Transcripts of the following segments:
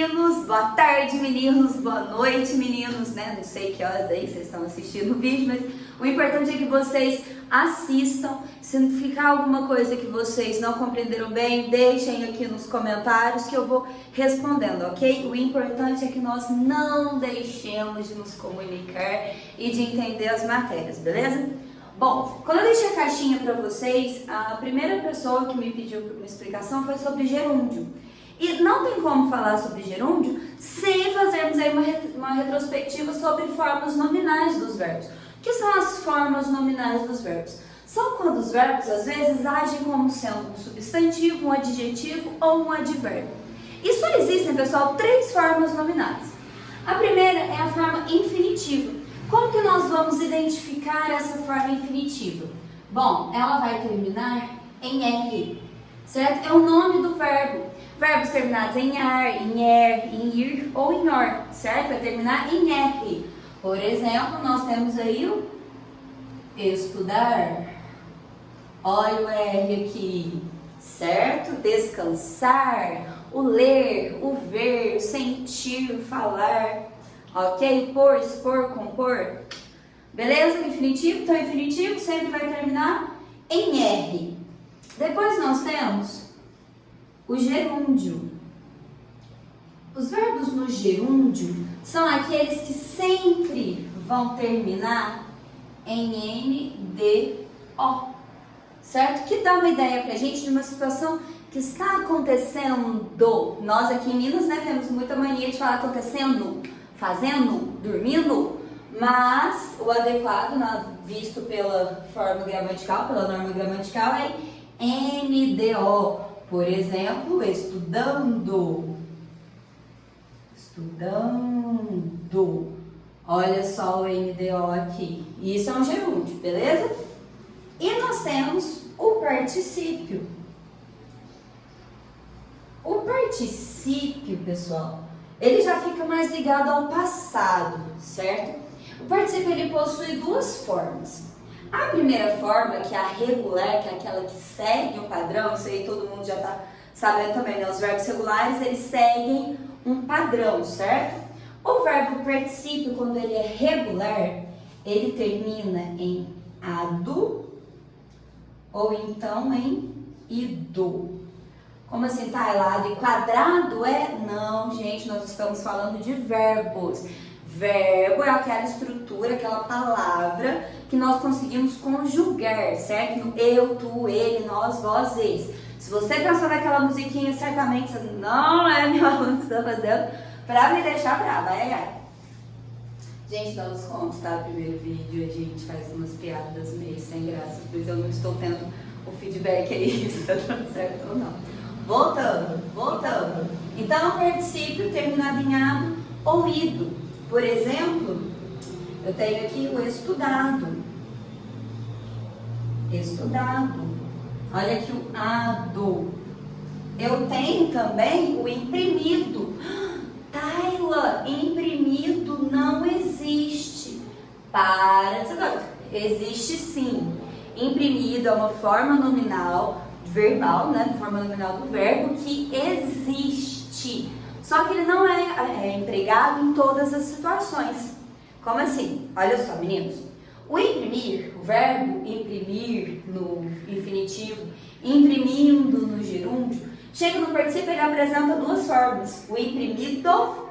meninos! Boa tarde, meninos! Boa noite, meninos, né? Não sei que horas aí vocês estão assistindo o vídeo, mas o importante é que vocês assistam. Se ficar alguma coisa que vocês não compreenderam bem, deixem aqui nos comentários que eu vou respondendo, ok? O importante é que nós não deixemos de nos comunicar e de entender as matérias, beleza? Bom, quando eu deixei a caixinha para vocês, a primeira pessoa que me pediu uma explicação foi sobre gerúndio. E não tem como falar sobre gerúndio sem fazermos aí uma retrospectiva sobre formas nominais dos verbos. O que são as formas nominais dos verbos? São quando os verbos, às vezes, agem como sendo um substantivo, um adjetivo ou um advérbio. E só existem, pessoal, 3 formas nominais. A primeira é a forma infinitiva. Como que nós vamos identificar essa forma infinitiva? Bom, ela vai terminar em R, certo? É o nome do verbo. Verbos terminados em ar, em er, em ir ou em or, certo? Vai terminar em R. Por exemplo, nós temos aí o estudar. Olha o R aqui, certo? Descansar, o ler, o ver, o sentir, o falar, ok? Pôr, expor, compor. Beleza? Infinitivo. Então, infinitivo sempre vai terminar em R. Depois nós temos o gerúndio. Os verbos no gerúndio são aqueles que sempre vão terminar em NDO, certo? Que dá uma ideia pra gente de uma situação que está acontecendo. Nós aqui em Minas, né, temos muita mania de falar acontecendo, fazendo, dormindo, mas o adequado, visto pela forma gramatical, pela norma gramatical, é NDO. Por exemplo, estudando. Estudando. Olha só o NDO aqui. Isso é um gerúndio, beleza? E nós temos o particípio. O particípio, pessoal, ele já fica mais ligado ao passado, certo? O particípio, ele possui 2 formas. A primeira forma, que é a regular, que é aquela que segue o padrão, isso aí todo mundo já tá sabendo também, né? Os verbos regulares, eles seguem um padrão, certo? O verbo particípio, quando ele é regular, ele termina em ado ou então em ido. Como assim, tá? Lado e quadrado é? Não, gente, nós estamos falando de verbos. Verbo é aquela estrutura, aquela palavra que nós conseguimos conjugar, certo? No eu, tu, ele, nós, vós, eles. Se você pensar naquela musiquinha, certamente não é meu aluno que está fazendo pra me deixar brava, Gente, dá uns contos, tá? No primeiro vídeo a gente faz umas piadas meio sem graça, pois eu não estou tendo o feedback aí, se tá dando certo ou não. Voltando. Então, o particípio terminado em ado ou ido. Por exemplo, eu tenho aqui o estudado. Olha aqui o ado. Eu tenho também o imprimido. Taila, imprimido não existe. Para. Existe sim. Imprimido é uma forma nominal, verbal, né? Forma nominal do verbo que existe. Só que ele não é empregado em todas as situações. Como assim? Olha só, meninos. O imprimir, o verbo imprimir no infinitivo, imprimindo no gerúndio, chega no particípio, ele apresenta 2 formas. O imprimido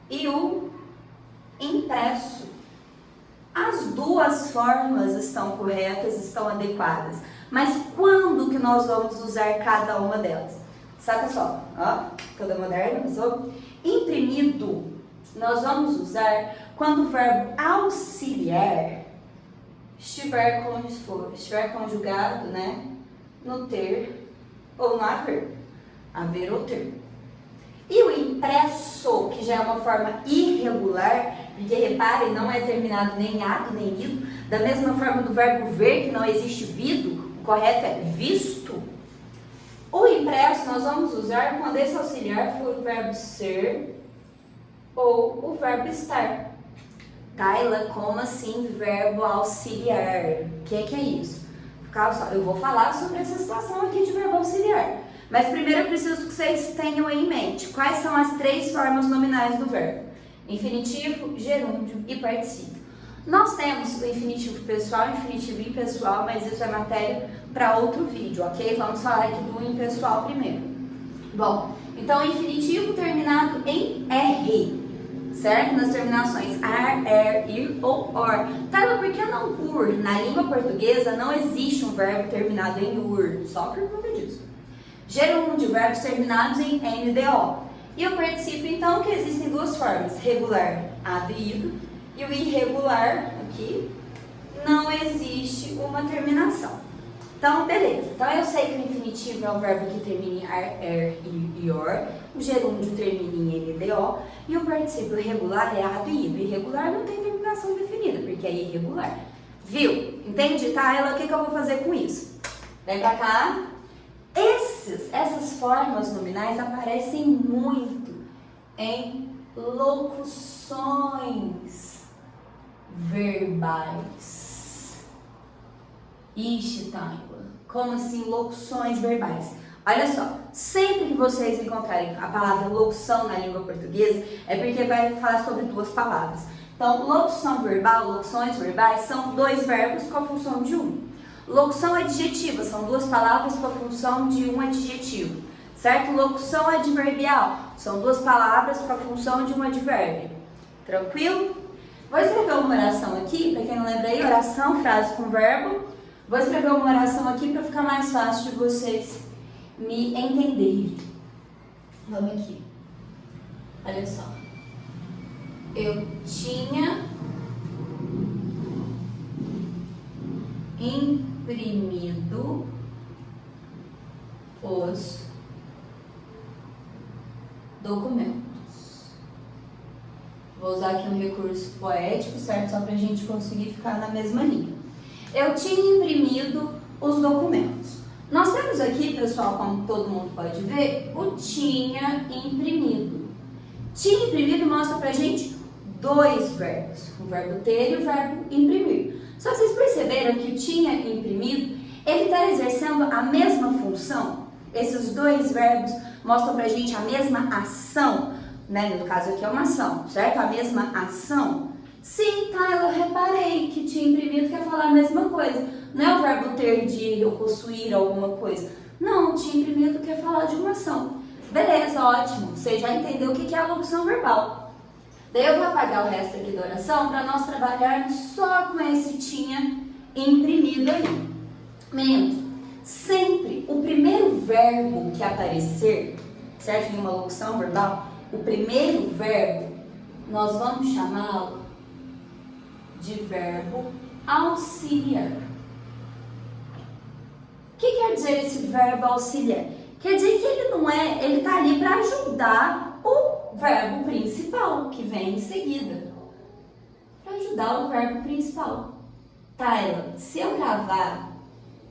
e o impresso. As 2 formas estão corretas, estão adequadas. Mas quando que nós vamos usar cada uma delas? Saca só, ó, toda moderna, usou? Imprimido, nós vamos usar quando o verbo auxiliar estiver conjugado, né, no ter ou no haver ou ter. E o impresso, que já é uma forma irregular, porque reparem, não é terminado nem em ado nem ido, da mesma forma do verbo ver, que não existe vido, o correto é visto. O impresso nós vamos usar quando esse auxiliar for o verbo ser ou o verbo estar. Taila, como assim verbo auxiliar? O que é isso? Calma só, eu vou falar sobre essa situação aqui de verbo auxiliar. Mas primeiro eu preciso que vocês tenham em mente quais são as 3 formas nominais do verbo: infinitivo, gerúndio e particípio. Nós temos o infinitivo pessoal e o infinitivo impessoal, mas isso é matéria para outro vídeo, ok? Vamos falar aqui do impessoal primeiro. Bom, então infinitivo terminado em R, certo? Nas terminações ar, er, ir ou or. Tá, por que não ur? Na língua portuguesa não existe um verbo terminado em ur, só por conta disso. Gerúndio, verbos terminados em NDO. E o particípio, então, que existem 2 formas: regular, ado e ido, e o irregular, aqui, não existe uma terminação. Então, beleza. Então, eu sei que o infinitivo é o verbo que termina em ar, er, ir e or, o gerúndio termina em NDO, e o particípio regular é ado e ido. Irregular não tem terminação definida, porque é irregular. Viu? Entende, Tayla? O que eu vou fazer com isso? Vem pra cá. Essas formas nominais aparecem muito em locuções verbais. Ixi, Tayla, como assim locuções verbais? Olha só, sempre que vocês encontrarem a palavra locução na língua portuguesa, é porque vai falar sobre 2 palavras. Então, locução verbal, locuções verbais são 2 verbos com a função de um. Locução adjetiva são 2 palavras com a função de um adjetivo, certo? Locução adverbial são 2 palavras com a função de um advérbio. Tranquilo? Vou escrever uma oração aqui, para quem não lembra aí, oração, frase com verbo. Vou escrever uma oração aqui para ficar mais fácil de vocês me entenderem. Vamos aqui. Olha só. Eu tinha imprimido os documentos. Vou usar aqui um recurso poético, certo? Só para a gente conseguir ficar na mesma linha. Eu tinha imprimido os documentos. Nós temos aqui, pessoal, como todo mundo pode ver, o tinha imprimido. Tinha imprimido mostra pra gente 2 verbos, o verbo ter e o verbo imprimir. Só que vocês perceberam que o tinha imprimido, ele está exercendo a mesma função? Esses 2 verbos mostram pra gente a mesma ação, né? No caso aqui é uma ação, certo? A mesma ação. Sim, tá, eu reparei que tinha imprimido quer falar a mesma coisa. Não é o verbo ter de ou possuir alguma coisa. Não, tinha imprimido quer falar de uma ação. Beleza, ótimo. Você já entendeu o que é a locução verbal. Daí eu vou apagar o resto aqui da oração para nós trabalharmos só com esse tinha imprimido aí. Meninos, sempre o primeiro verbo que aparecer, certo? Em uma locução verbal, o primeiro verbo, nós vamos chamá-lo de verbo auxiliar. O que quer dizer esse verbo auxiliar? Quer dizer que ele está ali para ajudar o verbo principal que vem em seguida. Para ajudar o verbo principal. Tayla, se eu gravar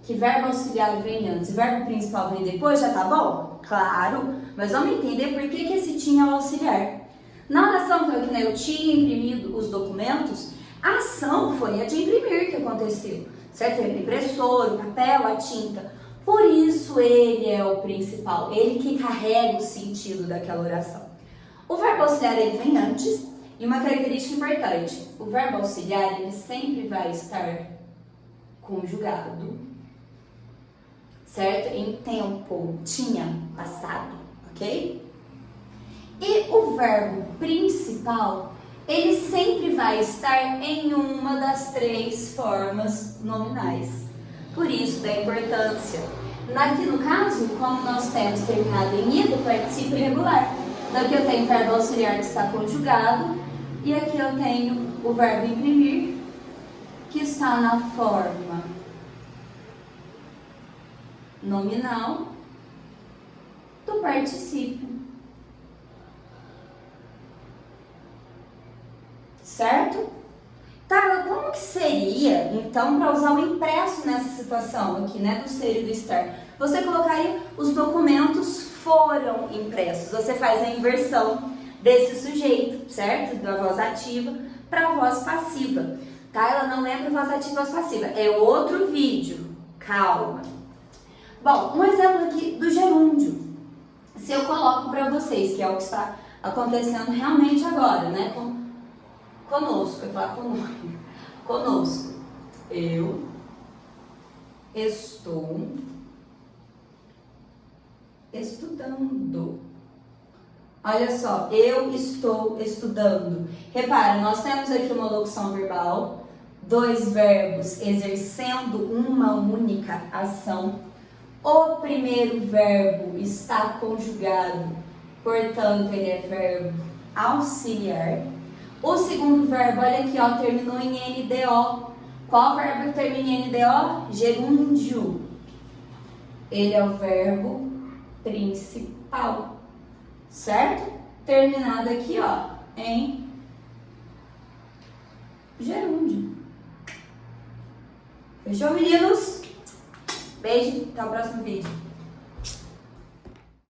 que verbo auxiliar vem antes e verbo principal vem depois, já tá bom? Claro, mas vamos entender por que esse tinha o auxiliar. Na oração que eu tinha imprimido os documentos, a ação foi a de imprimir que aconteceu, certo? A impressora, o papel, a tinta. Por isso ele é o principal, ele que carrega o sentido daquela oração. O verbo auxiliar ele vem antes e uma característica importante, o verbo auxiliar ele sempre vai estar conjugado, certo? Em tempo, tinha passado, ok? E o verbo principal ele sempre vai estar em uma das 3 formas nominais. Por isso da importância. Aqui no caso, como nós temos terminado em ido, participio irregular. Então aqui eu tenho o verbo auxiliar que está conjugado e aqui eu tenho o verbo imprimir que está na forma nominal do particípio. Certo? Tá, como que seria, então, para usar o impresso nessa situação aqui, né, do ser e do estar? Você colocaria os documentos foram impressos. Você faz a inversão desse sujeito, certo? Da voz ativa para a voz passiva. Tá? Ela não lembra voz ativa e voz passiva. É outro vídeo. Calma. Bom, um exemplo aqui do gerúndio. Se eu coloco para vocês, que é o que está acontecendo realmente agora, né? Conosco, eu falo conosco. Eu estou estudando. Olha só, eu estou estudando. Repara, nós temos aqui uma locução verbal, dois verbos exercendo uma única ação. O primeiro verbo está conjugado, portanto, ele é verbo auxiliar. O segundo verbo, olha aqui, ó, terminou em NDO. Qual verbo que termina em NDO? Gerúndio. Ele é o verbo principal, certo? Terminado aqui, ó, em gerúndio. Fechou, meninos? Beijo, até o próximo vídeo.